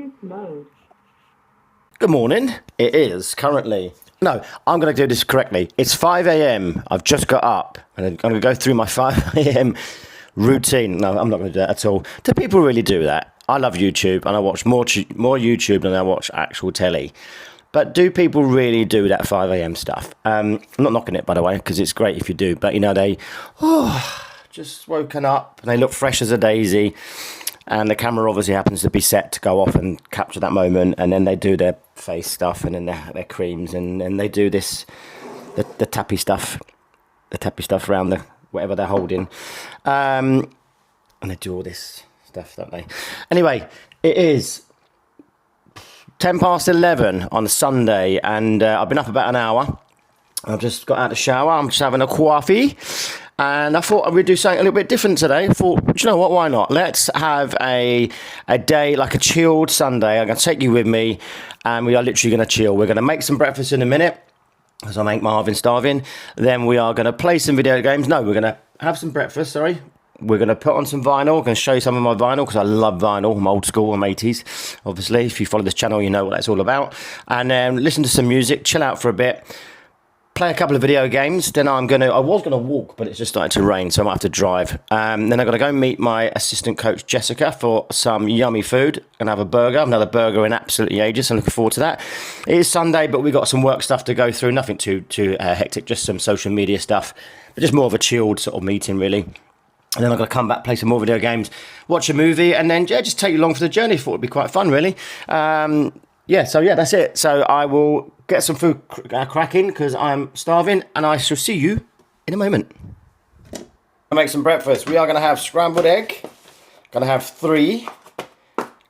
Bluetooth mode. Good morning. It is currently... No, I'm going to do this correctly. It's 5 a.m. I've just got up and I'm going to go through my 5 a.m. routine. No, I'm not going to do that at all. Do people really do that? I love YouTube and I watch more YouTube than I watch actual telly. But do people really do that 5 a.m. stuff? I'm not knocking it, by the way, because it's great if you do. But, you know, they... just woken up and they look fresh as a daisy. And the camera obviously happens to be set to go off and capture that moment. And then they do their face stuff and then their creams. And then they do this, the tappy stuff. The tappy stuff around the whatever they're holding. And they do all this stuff, don't they? Anyway, it is 10 past 11 on Sunday. And I've been up about an hour. I've just got out of the shower. I'm just having a coffee. And I thought we'd do something a little bit different today. I thought, you know what, why not? Let's have a day, like a chilled Sunday. I'm going to take you with me, and we are literally going to chill. We're going to make some breakfast in a minute, as I make Marvin starving. Then we are going to play some video games. No, we're going to have some breakfast, sorry. We're going to put on some vinyl. I'm going to show you some of my vinyl, because I love vinyl. I'm old school, I'm 80s. Obviously, if you follow this channel, you know what that's all about. And then listen to some music, chill out for a bit. Play a couple of video games, then I was going to walk, but it's just starting to rain, so I might have to drive. Then I've got to go meet my assistant coach, Jessica, for some yummy food and have a burger. Another burger in absolutely ages, so I'm looking forward to that. It is Sunday, but we've got some work stuff to go through. Nothing too hectic, just some social media stuff, but just more of a chilled sort of meeting, really. And then I'm going to come back, play some more video games, watch a movie, and then just take you along for the journey. Thought it'd be quite fun, really. Yeah, that's it. So I will get some food cracking because I'm starving, and I shall see you in a moment. I'll make some breakfast. We are going to have scrambled egg. Going to have 3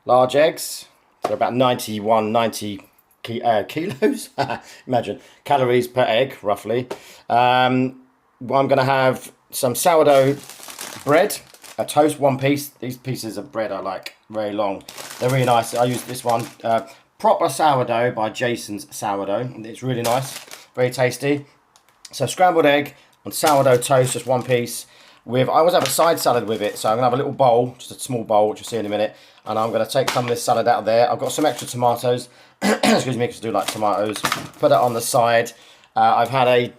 large eggs. They're about 90 kilos. Imagine calories per egg, roughly. I'm going to have some sourdough bread, a toast, 1 piece. These pieces of bread are like very long. They're really nice. I use this one. Proper sourdough by Jason's Sourdough. It's really nice, very tasty. So scrambled egg on sourdough toast, just 1 piece. I always have a side salad with it, so I'm gonna have a little bowl, just a small bowl, which you'll see in a minute. And I'm gonna take some of this salad out of there. I've got some extra tomatoes, excuse me, because I do like tomatoes. Put that on the side. I've had a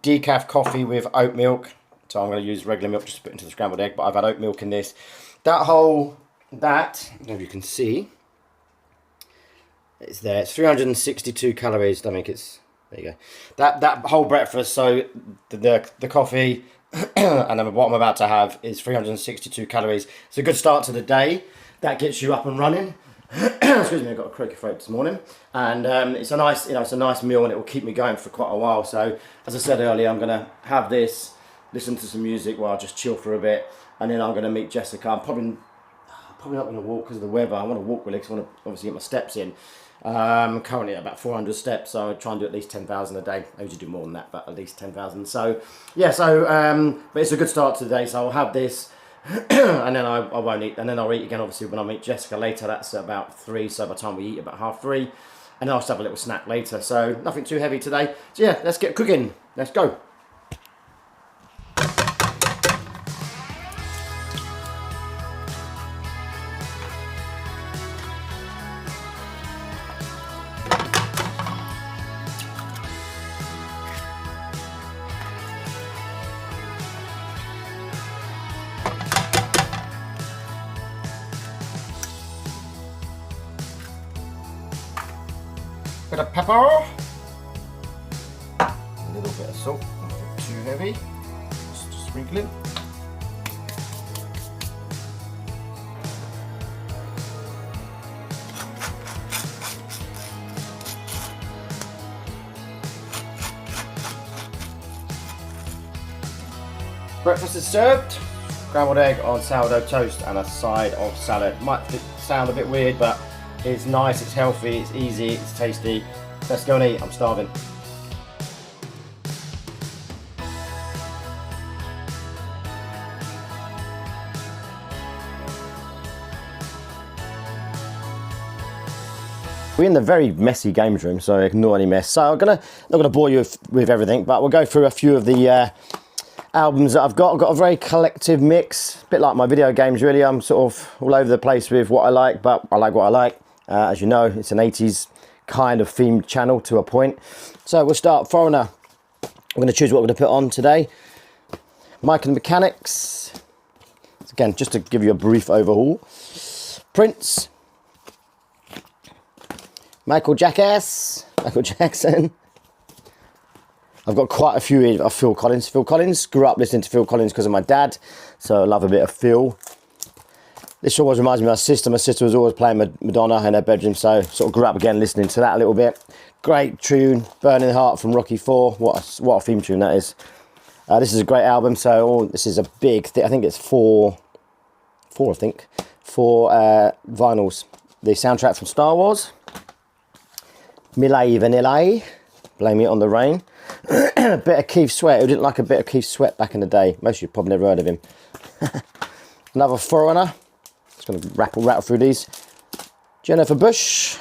decaf coffee with oat milk, so I'm gonna use regular milk just to put into the scrambled egg, but I've had oat milk in this. I don't know if you can see. It's there. It's 362 calories. I think it's there. You go. That whole breakfast. So the coffee and then what I'm about to have is 362 calories. It's a good start to the day. That gets you up and running. Excuse me. I got a croaky throat this morning, and it's a nice, it's a nice meal, and it will keep me going for quite a while. So as I said earlier, I'm gonna have this, listen to some music while I just chill for a bit, and then I'm gonna meet Jessica. I'm probably not gonna walk because of the weather. I want to walk really because I want to obviously get my steps in. Currently at about 400 steps, so I try and do at least 10,000 a day. I usually do more than that, but at least 10,000. So yeah, but it's a good start to the day. So I'll have this, and then I won't eat, and then I'll eat again obviously when I meet Jessica later. That's about 3, so by the time we eat, about 3:30, and then I'll just have a little snack later. So nothing too heavy today. So yeah, let's get cooking. Let's go. Bit of pepper, a little bit of salt, not too heavy, just sprinkle it. Breakfast is served. Scrambled egg on sourdough toast and a side of salad. Might sound a bit weird, but it's nice, it's healthy, it's easy, it's tasty. Let's go and eat, I'm starving. We're in the very messy games room, so ignore any mess. So I'm not gonna bore you with everything, but we'll go through a few of the albums that I've got. I've got a very collective mix, a bit like my video games really. I'm sort of all over the place with what I like, but I like what I like. As you know, it's an 80s kind of themed channel to a point. So we'll start Foreigner. I'm going to choose what we're going to put on today. Mike and the Mechanics. Again, just to give you a brief overhaul. Prince. Michael Jackson. I've got quite a few of Phil Collins. Phil Collins, grew up listening to Phil Collins because of my dad, so I love a bit of Phil. This always reminds me of my sister. My sister was always playing Madonna in her bedroom, so sort of grew up again listening to that a little bit. Great tune, Burning Heart from Rocky IV. What a theme tune that is. This is a great album, so this is a big thing. I think it's four vinyls. The soundtrack from Star Wars. Milli Vanilli, Blame It on the Rain. A bit of Keith Sweat. Who didn't like a bit of Keith Sweat back in the day? Most of you probably never heard of him. Another Foreigner. Just going to rattle through these. Jennifer Bush.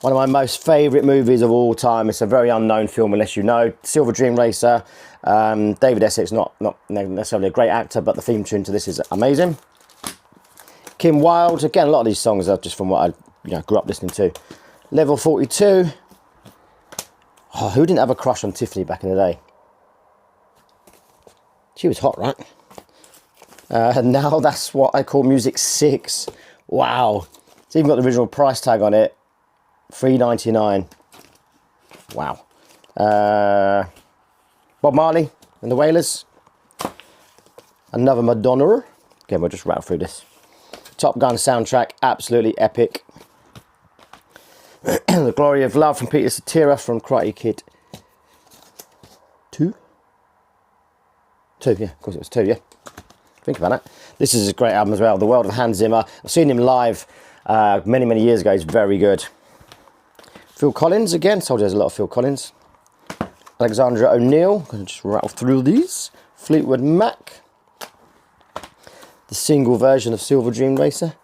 One of my most favourite movies of all time. It's a very unknown film unless you know. Silver Dream Racer. David Essex, not necessarily a great actor, but the theme tune to this is amazing. Kim Wilde. Again, a lot of these songs are just from what I grew up listening to. Level 42. Oh, who didn't have a crush on Tiffany back in the day? She was hot, right? Now That's What I Call Music 6. Wow. It's even got the original price tag on it. $3.99. Wow. Bob Marley and the Wailers. Another Madonna. Again, we'll just rattle through this. Top Gun soundtrack, absolutely epic. The Glory of Love from Peter Cetera from Karate Kid 2? 2, yeah, of course it was 2, yeah. Think about it. This is a great album as well, The World of Hans Zimmer. I've seen him live many years ago. He's very good. Phil Collins again. Told you there's a lot of Phil Collins. Alexandra O'Neill. Going to just rattle through these. Fleetwood Mac. The single version of Silver Dream Racer.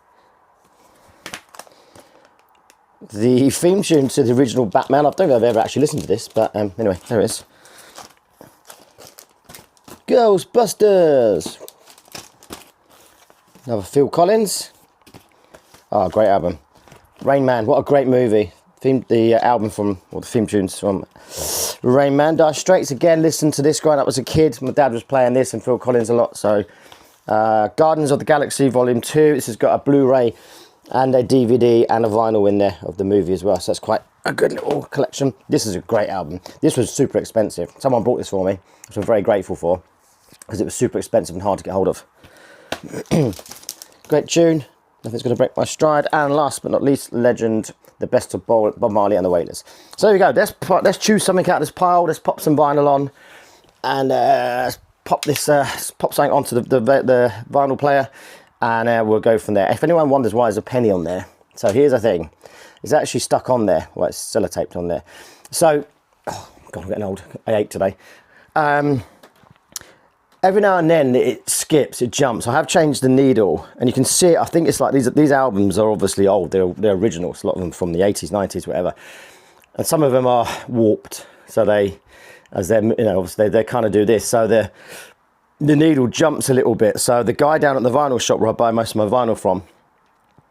The theme tune to the original Batman. I don't think I've ever actually listened to this, but anyway, there it is. Ghostbusters. Another Phil Collins. Oh, great album. Rain Man, what a great movie. The album from, or the theme tunes from Rain Man. Dire Straits, again, listened to this growing up as a kid. My dad was playing this and Phil Collins a lot, so. Guardians of the Galaxy Volume 2. This has got a Blu-ray and a DVD and a vinyl in there of the movie as well. So that's quite a good little collection. This is a great album. This was super expensive. Someone bought this for me, which I'm very grateful for, because it was super expensive and hard to get hold of. Great tune. Nothing's going to break my stride. And last but not least, Legend, the best of Bob Marley and the Wailers. So there we go. Let's choose something out of this pile. Let's pop some vinyl on. And pop something onto the vinyl player, and we'll go from there. If anyone wonders why there's a penny on there, so here's the thing. It's actually stuck on there. Well, it's sellotaped on there. So, oh God, I'm getting old. I ate today. Every now and then it skips, it jumps. I have changed the needle, and you can see it. I think it's like these albums are obviously old. They're originals. A lot of them from the 80s, 90s, whatever. And some of them are warped. So obviously they kind of do this. So the needle jumps a little bit. So the guy down at the vinyl shop where I buy most of my vinyl from,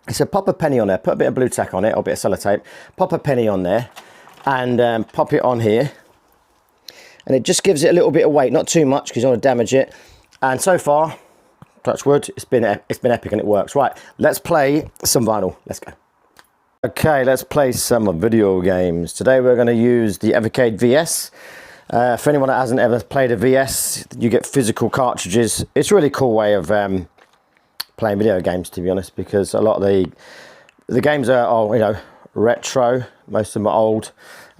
he said, pop a penny on there, put a bit of blue tack on it, or a bit of sellotape, pop a penny on there, and pop it on here. And it just gives it a little bit of weight, not too much, because you don't want to damage it. And so far, touch wood, it's been epic and it works. Right, let's play some vinyl. Let's go. Okay, let's play some video games. Today we're going to use the Evercade VS. For anyone that hasn't ever played a VS, you get physical cartridges. It's a really cool way of playing video games, to be honest, because a lot of the games are retro. Most of them are old.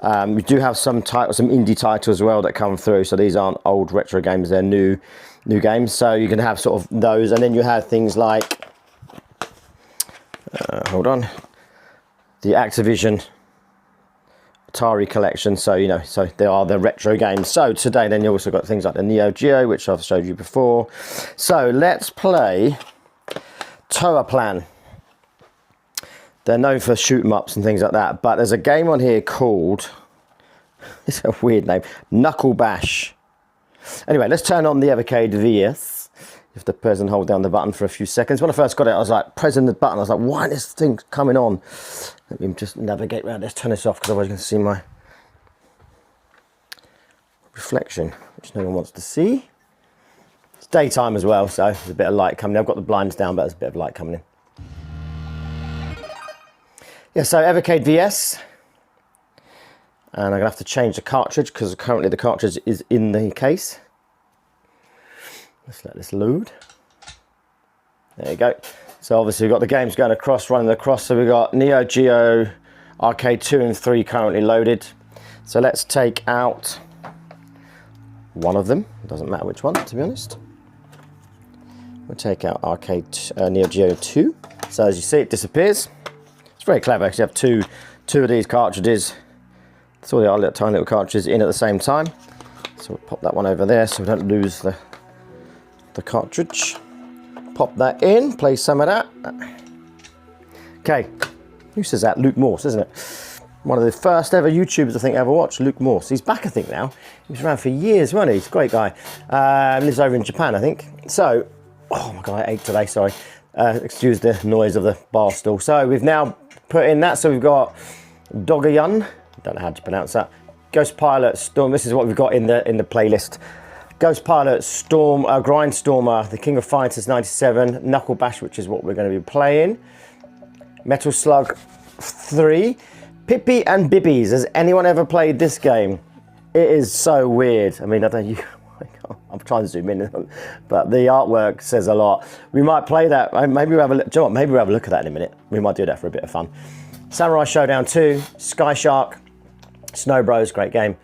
We do have some indie titles as well that come through. So these aren't old retro games; they're new games. So you can have sort of those, and then you have things like hold on, the Activision Atari collection, so so they are the retro games. So today then you also got things like the Neo Geo, which I've showed you before. So let's play Toa Plan. They're known for shoot 'em ups and things like that, but there's a game on here called, it's a weird name, Knuckle Bash. Anyway, let's turn on the Evercade VS. You have to press and hold down the button for a few seconds. When I first got it, I was like pressing the button. I was like, why is this thing coming on? Let me just navigate around. Let's turn this off because otherwise you can see my reflection, which no one wants to see. It's daytime as well, so there's a bit of light coming in. I've got the blinds down, but there's a bit of light coming in. Yeah, so Evercade VS. And I'm going to have to change the cartridge because currently the cartridge is in the case. Let's let this load. There you go. So obviously we've got the games going across, running across. So we've got Neo Geo Arcade 2 and 3 currently loaded. So let's take out one of them. It doesn't matter which one, to be honest. We'll take out Arcade Neo Geo 2. So as you see, it disappears. It's very clever. Actually, have two of these cartridges. It's all the tiny little cartridges in at the same time. So we'll pop that one over there so we don't lose the cartridge. Pop that in, play some of that. Okay, who says that? Luke Morse, isn't it? One of the first ever YouTubers I think I ever watched, Luke Morse. He's back, I think, now. He was around for years, wasn't he? He's a great guy. Lives over in Japan, I think. So, oh my God, I ate today, sorry. Excuse the noise of the bar stool. So we've now put in that. So we've got Dogayun. Don't know how to pronounce that. Ghost Pilot Storm. This is what we've got in the playlist. Ghost Pilot Storm, Grindstormer, The King of Fighters 97, Knuckle Bash, which is what we're going to be playing. Metal Slug 3, Pippi and Bibbies. Has anyone ever played this game? It is so weird. I mean, I don't. I'm trying to zoom in, but the artwork says a lot. We might play that. Maybe we'll have a look. Do you know what? Maybe we'll have a look at that in a minute. We might do that for a bit of fun. Samurai Showdown 2, Sky Shark, Snow Bros, great game.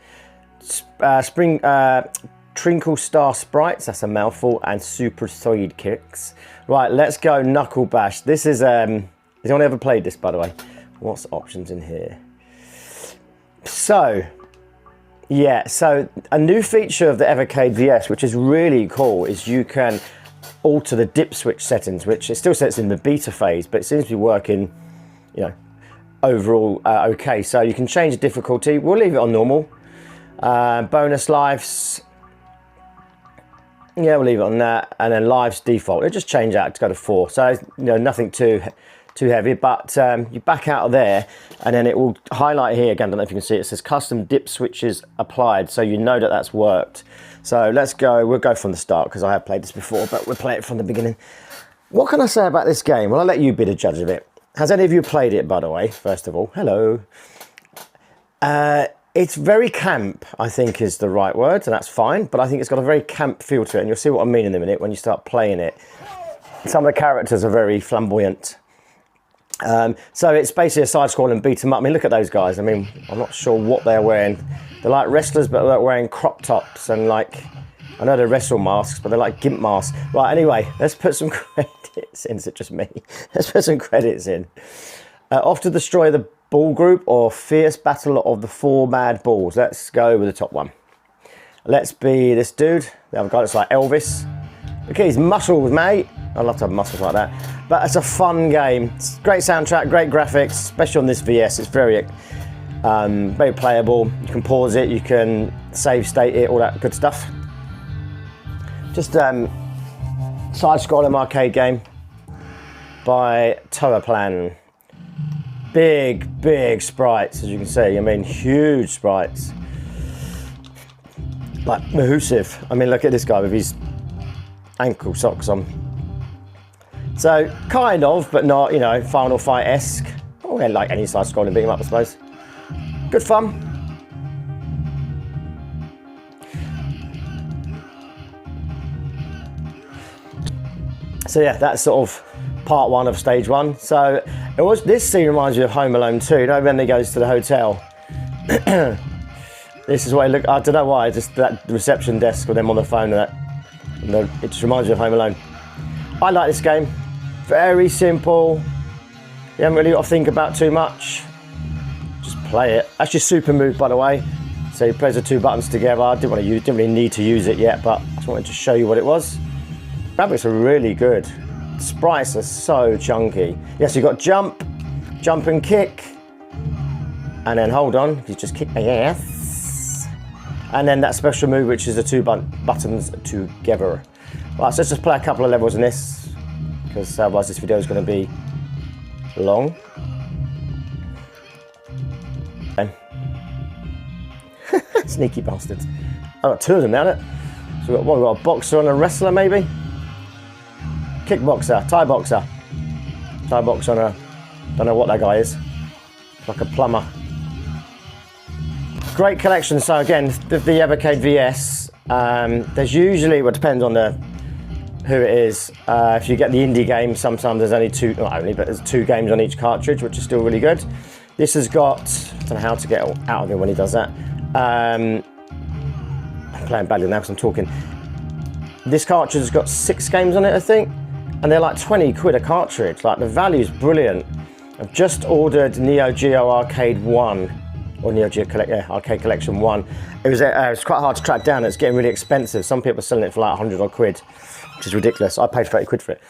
Trinkle Star Sprites, that's a mouthful, and Super Soid Kicks. Right, let's go Knuckle Bash. This is, has anyone ever played this, by the way? What's the options in here? So, yeah, so a new feature of the Evercade VS, which is really cool, is you can alter the dip switch settings, which it still sets in the beta phase, but it seems to be working, you know, overall okay. So you can change the difficulty. We'll leave it on normal. Bonus lives. Yeah, we'll leave it on that, and then lives default. It'll just change out to go to 4. So you know, nothing too heavy. But you back out of there, and then it will highlight here again. I don't know if you can see it. It says custom dip switches applied, so you know that that's worked. So let's go. We'll go from the start because I have played this before, but we'll play it from the beginning. What can I say about this game? Well, I'll let you be the judge of it. Has any of you played it, by the way? First of all, hello. It's very camp, I think is the right word, and that's fine, but I think it's got a very camp feel to it, and you'll see what I mean in a minute when you start playing it. Some of the characters are very flamboyant. So it's basically a side-scrolling beat 'em up. I mean, look at those guys. I mean, I'm not sure what they're wearing. They're like wrestlers, but they're wearing crop tops and like, I know they're wrestle masks, but they're like gimp masks. Right, anyway, let's put some credits in. Is it just me? Let's put some credits in. Off to destroy the ball group or fierce battle of the 4 mad balls. Let's go with the top one. Let's be this dude. The other guy looks like Elvis. Look at his muscles, mate. I love to have muscles like that. But it's a fun game. It's great soundtrack, great graphics, especially on this VS. It's very playable. You can pause it, you can save state it, all that good stuff. Just side-scrolling arcade game by Toaplan. Big sprites, as you can see. I mean, huge sprites. Like Mahusiv. I mean, look at this guy with his ankle socks on. So, kind of, but not, you know, Final Fight-esque. Oh, yeah, like any side-scrolling beat 'em up, I suppose. Good fun. So yeah, that's sort of part 1 of stage 1. So this scene reminds me of Home Alone 2. You know when he goes to the hotel? This is what it looked. I don't know why. Just that reception desk with them on the phone and that. It just reminds me of Home Alone. I like this game. Very simple. You haven't really got to think about too much. Just play it. That's your super move, by the way. So you press the 2 buttons together. I didn't really need to use it yet, but I just wanted to show you what it was. Graphics are really good. Sprites are so chunky. Yes, you've got jump and kick. And then hold on, you just kick, yes. And then that special move, which is the 2 buttons together. Right, so let's just play a couple of levels in this, because otherwise this video is going to be long. Okay. Sneaky bastards. I've got two of them now, haven't I? So we've got a boxer and a wrestler, maybe? Kickboxer, Thai boxer. Thai boxer and a... don't know what that guy is. Like a plumber. Great collection. So again, the Evercade VS, there's usually, well, it depends on who it is. If you get the indie game, sometimes there's only two, not only, but there's 2 games on each cartridge, which is still really good. This has got, I don't know how to get out of it when he does that. I'm playing badly now because I'm talking. This cartridge has got 6 games on it, I think, and they're like 20 quid a cartridge. Like, the value's brilliant. I've just ordered Neo Geo Arcade 1, or Neo Geo Arcade Collection 1. It was quite hard to track down. It's getting really expensive. Some people are selling it for like 100 odd quid, which is ridiculous. I paid 30 quid for it.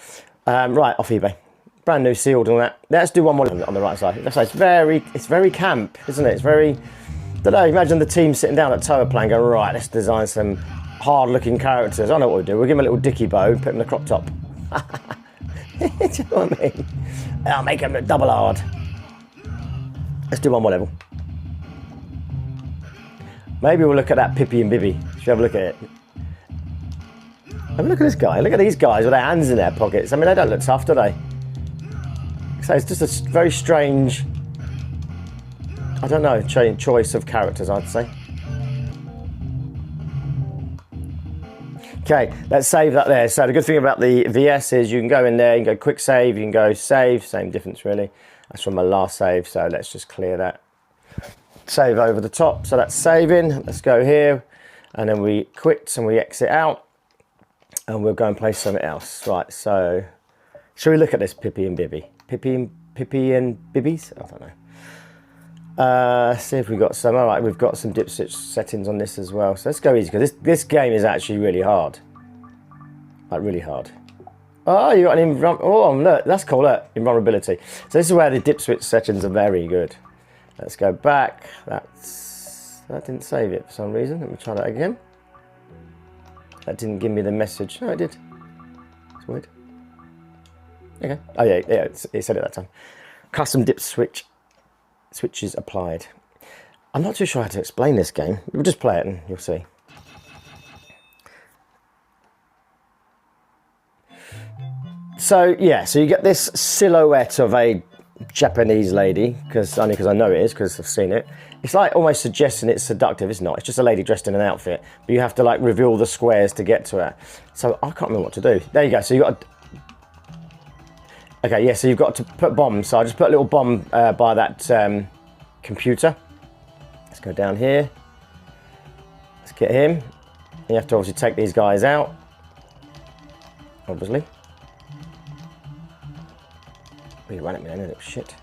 Right, off eBay. Brand new, sealed and all that. Let's do one more on the right side. It's very camp, isn't it? It's very, I don't know, imagine the team sitting down at Tower Plan going, right, let's design some hard-looking characters. I know what we'll do. We'll give them a little dicky bow, put them in the crop top. Do you know what I mean? I'll make them look double hard. Let's do one more level. Maybe we'll look at that Pippi and Bibby. Should we have a look at it? Have a look at this guy. Look at these guys with their hands in their pockets. I mean, they don't look tough, do they? So it's just a very strange, I don't know, choice of characters, I'd say. Okay, let's save that there. So the good thing about the VS is you can go in there, you can go quick save, you can go save, same difference really. That's from my last save, so let's just clear that. Save over the top, so that's saving. Let's go here, and then we quit and we exit out, and we'll go and play something else. Right, so shall we look at this Pippi and Bibby? Pippi and Bibbies? I don't know. See if we've got some. All right, we've got some dip switch settings on this as well. So let's go easy, because this game is actually really hard. Like, really hard. Oh, you got an oh, look, that's cool, look, invulnerability. So this is where the dip switch settings are very good. Let's go back. That didn't save it for some reason. Let me try that again. That didn't give me the message. No, it did. It's weird. Okay. Oh yeah, it said it that time. Custom dip switches applied. I'm not too sure how to explain this game. We'll just play it and you'll see. So yeah, so you get this silhouette of a Japanese lady, only because I know it is, because I've seen it. It's like almost suggesting it's seductive. It's not. It's just a lady dressed in an outfit, but you have to like reveal the squares to get to her. So I can't remember what to do. There you go. So you got to, okay, yeah, so you've got to put bombs. So I just put a little bomb by that computer. Let's go down here. Let's get him. You have to obviously take these guys out, obviously. Oh, you ran at me then, little shit.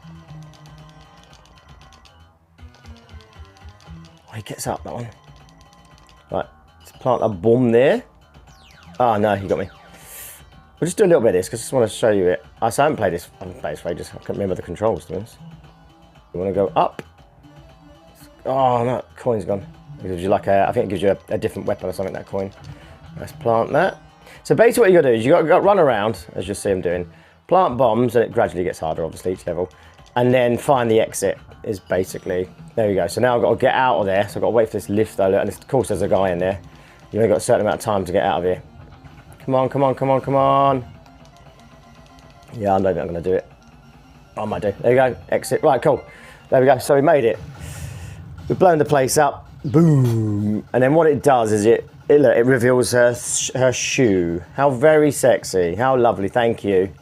Oh, he gets up, that one. Right, let's plant a bomb there. Oh, no, he got me. We'll just do a little bit of this, because I just want to show you it. I haven't played this for ages. I can't remember the controls, to be honest. You want to go up. Oh, no, coin's gone. It gives you like I think it gives you a different weapon or something, that coin. Let's plant that. So basically what you got to do is you got to run around, as you'll see him doing. Plant bombs, and it gradually gets harder, obviously, each level. And then find the exit is basically, there we go. So now I've got to get out of there. So I've got to wait for this lift though. And of course there's a guy in there. You've only got a certain amount of time to get out of here. Come on, come on, come on, come on. Yeah, I don't think I'm going to do it. I might do. There you go, exit. Right, cool. There we go, so we made it. We've blown the place up. Boom. And then what it does is it reveals her shoe. How very sexy. How lovely, thank you.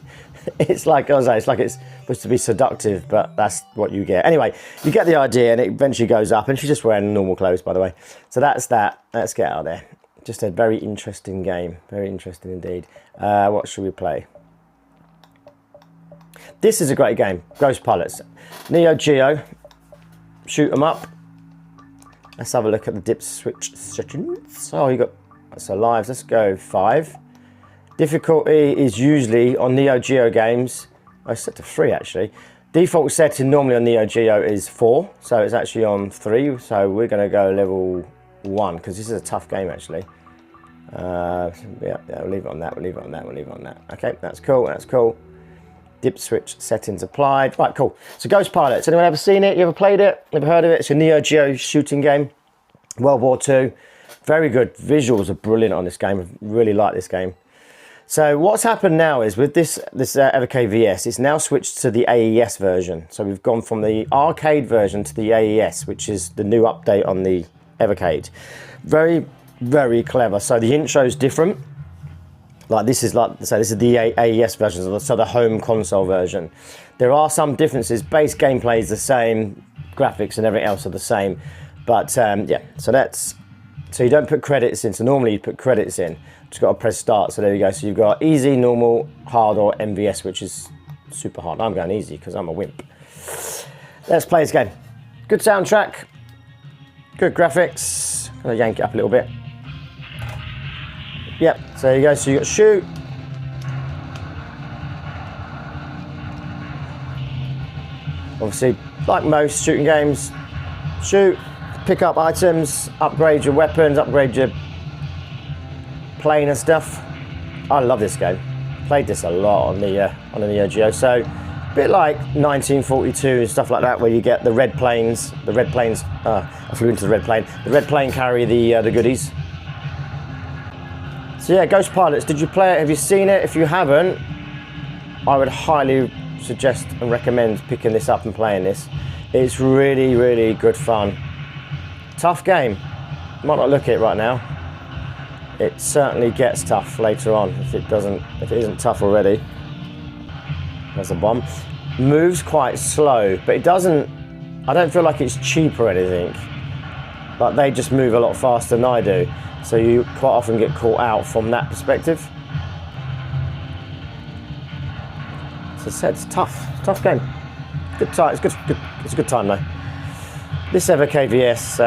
It's like, I was saying, it's like it's supposed to be seductive, but that's what you get. Anyway, you get the idea, and it eventually goes up, and she's just wearing normal clothes, by the way. So that's that. Let's get out of there. Just a very interesting game. Very interesting indeed. What should we play? This is a great game. Ghost Pilots. Neo Geo. Shoot 'em up. Let's have a look at the dip switch settings. Oh, you got, so lives. Let's go 5. Difficulty is usually on Neo Geo games. I set to 3 actually. Default setting normally on Neo Geo is 4, so it's actually on 3. So we're going to go level 1 because this is a tough game actually. Yeah, we'll leave it on that, we'll leave it on that, we'll leave it on that. Okay, that's cool, that's cool. Dip switch settings applied. Right, cool. So Ghost Pilots, anyone ever seen it? You ever played it? Ever heard of it? It's a Neo Geo shooting game. World War II. Very good. Visuals are brilliant on this game. I really like this game. So what's happened now is with this Evercade VS, it's now switched to the AES version. So we've gone from the arcade version to the AES, which is the new update on the Evercade. Very, very clever. So the intro's different. Like this is like, so this is the AES version, so the home console version. There are some differences. Base gameplay is the same, graphics and everything else are the same. But yeah, so you don't put credits in. So normally you put credits in. Just got to press start. So there you go. So you've got easy, normal, hard, or MVS, which is super hard. I'm going easy because I'm a wimp. Let's play this game. Good soundtrack, good graphics. I'm gonna yank it up a little bit. Yep. So there you go. So you got shoot. Obviously, like most shooting games, shoot, pick up items, upgrade your weapons, upgrade your plane and stuff. I love this game. Played this a lot on the Neo Geo. So a bit like 1942 and stuff like that, where you get the red planes. The red planes. I flew into the red plane. The red plane carry the goodies. So yeah, Ghost Pilots. Did you play it? Have you seen it? If you haven't, I would highly suggest and recommend picking this up and playing this. It's really, really good fun. Tough game. Might not look it right now. It certainly gets tough later on if it isn't tough already. There's a bomb. Moves quite slow, but it doesn't. I don't feel like it's cheap or anything. Like they just move a lot faster than I do, so you quite often get caught out from that perspective. As I said, it's tough game. Good time. It's a good time though. This Evercade VS.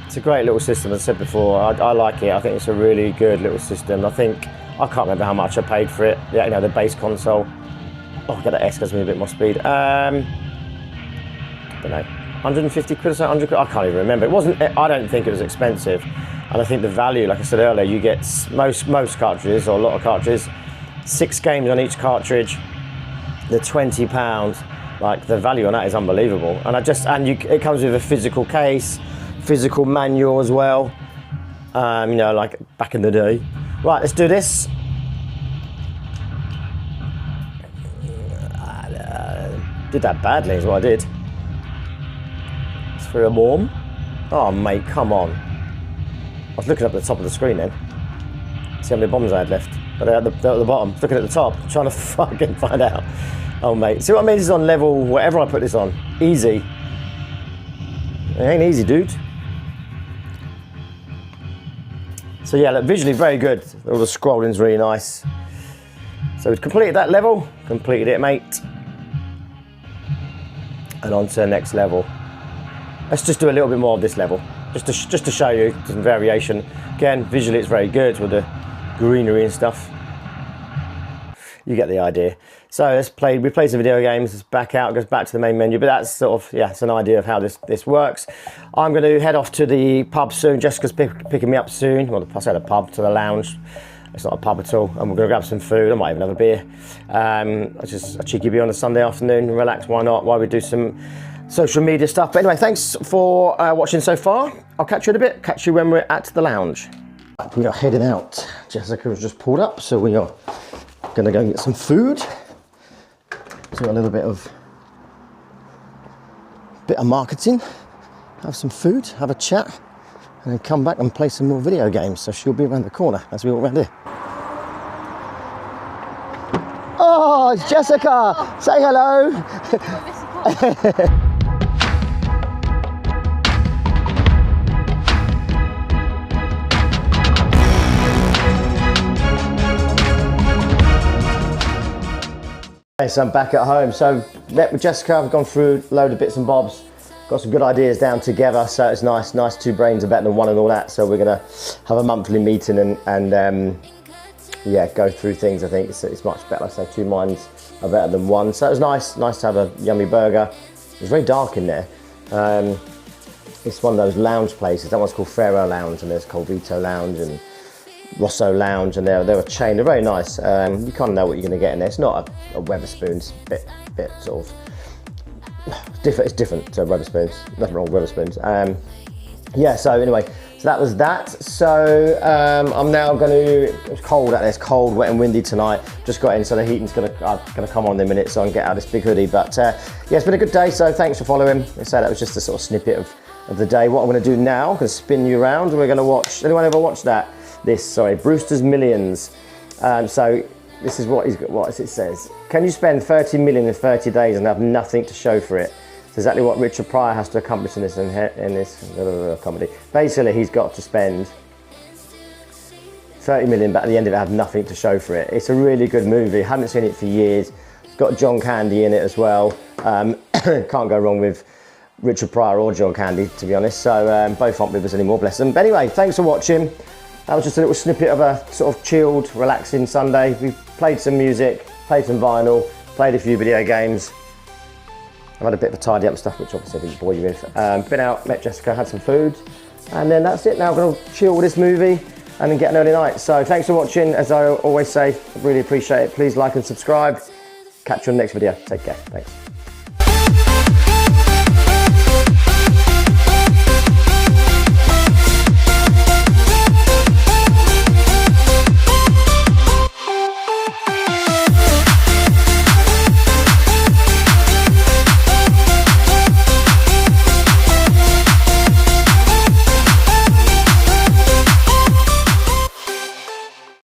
It's a great little system, as I said before. I like it. I think it's a really good little system. I can't remember how much I paid for it. Yeah, you know, the base console. Oh, get that S, gives me a bit more speed. I don't know, 150 quid or so, 100 quid? I can't even remember. It wasn't. I don't think it was expensive, and I think the value, like I said earlier, you get most cartridges or a lot of cartridges, 6 games on each cartridge. The £20, like the value on that is unbelievable. And it comes with a physical case. Physical manual as well, you know, like back in the day. Right, let's do this. Did that badly is what I did. It's for a bomb. Oh mate, come on. I was looking up at the top of the screen then. See how many bombs I had left. But they're at the bottom, looking at the top, trying to fucking find out. Oh mate, see what I mean? This is on level, whatever I put this on. Easy. It ain't easy, dude. So yeah, look, visually very good. All the scrolling's really nice. So we've completed that level, completed it, mate. And on to the next level. Let's just do a little bit more of this level, just to show you some variation. Again, visually it's very good with the greenery and stuff. You get the idea. So we played some video games, it's back out, goes back to the main menu, but that's sort of, yeah, it's an idea of how this works. I'm going to head off to the pub soon. Jessica's picking me up soon. Well, I said a pub, to the lounge. It's not a pub at all. And we're going to grab some food. I might even have a beer. It's just a cheeky beer on a Sunday afternoon. Relax, why not? While we do some social media stuff. But anyway, thanks for watching so far. I'll catch you in a bit. Catch you when we're at the lounge. We are heading out. Jessica has just pulled up, so we are going to go and get some food. So a little bit of marketing, have some food, have a chat, and then come back and play some more video games. So she'll be around the corner as we walk around here. Oh, it's Jessica! Say hello! Okay, so I'm back at home. So met with Jessica, I've gone through a load of bits and bobs, got some good ideas down together, so it's nice 2 brains are better than 1 and all that. So we're gonna have a monthly meeting and yeah, go through things. I think it's much better. I say 2 minds are better than 1. So it was nice to have a yummy burger. It was very dark in there. it's one of those lounge places. That one's called Pharaoh Lounge, and there's Colvito Lounge and Rosso Lounge, and they're a chain. They're very nice. You kind of know what you're going to get in there. It's not a Wetherspoons, bit sort of different. It's different to Wetherspoons. Nothing wrong with Wetherspoons. Yeah. So anyway, so that was that. So I'm now going to. It's cold out there. It's cold, wet and windy tonight. Just got in, so the heating's going to come on in a minute, so I can get out of this big hoodie. But yeah, it's been a good day. So thanks for following. So that was just a sort of snippet of the day. What I'm going to do now, I'm going to spin you around, and we're going to watch. Anyone ever watch that? Brewster's Millions. So this is what it says. Can you spend 30 million in 30 days and have nothing to show for it? It's exactly what Richard Pryor has to accomplish in this comedy. Basically, he's got to spend 30 million, but at the end of it, have nothing to show for it. It's a really good movie. I haven't seen it for years. It's got John Candy in it as well. Can't go wrong with Richard Pryor or John Candy, to be honest. So both aren't with us anymore, bless them. But anyway, thanks for watching. That was just a little snippet of a sort of chilled, relaxing Sunday. We played some music, played some vinyl, played a few video games. I've had a bit of a tidy up and stuff, which obviously I didn't bore you with. Been out, met Jessica, had some food, and then that's it. Now I'm going to chill with this movie and then get an early night. So thanks for watching. As I always say, I really appreciate it. Please like and subscribe. Catch you on the next video. Take care. Thanks.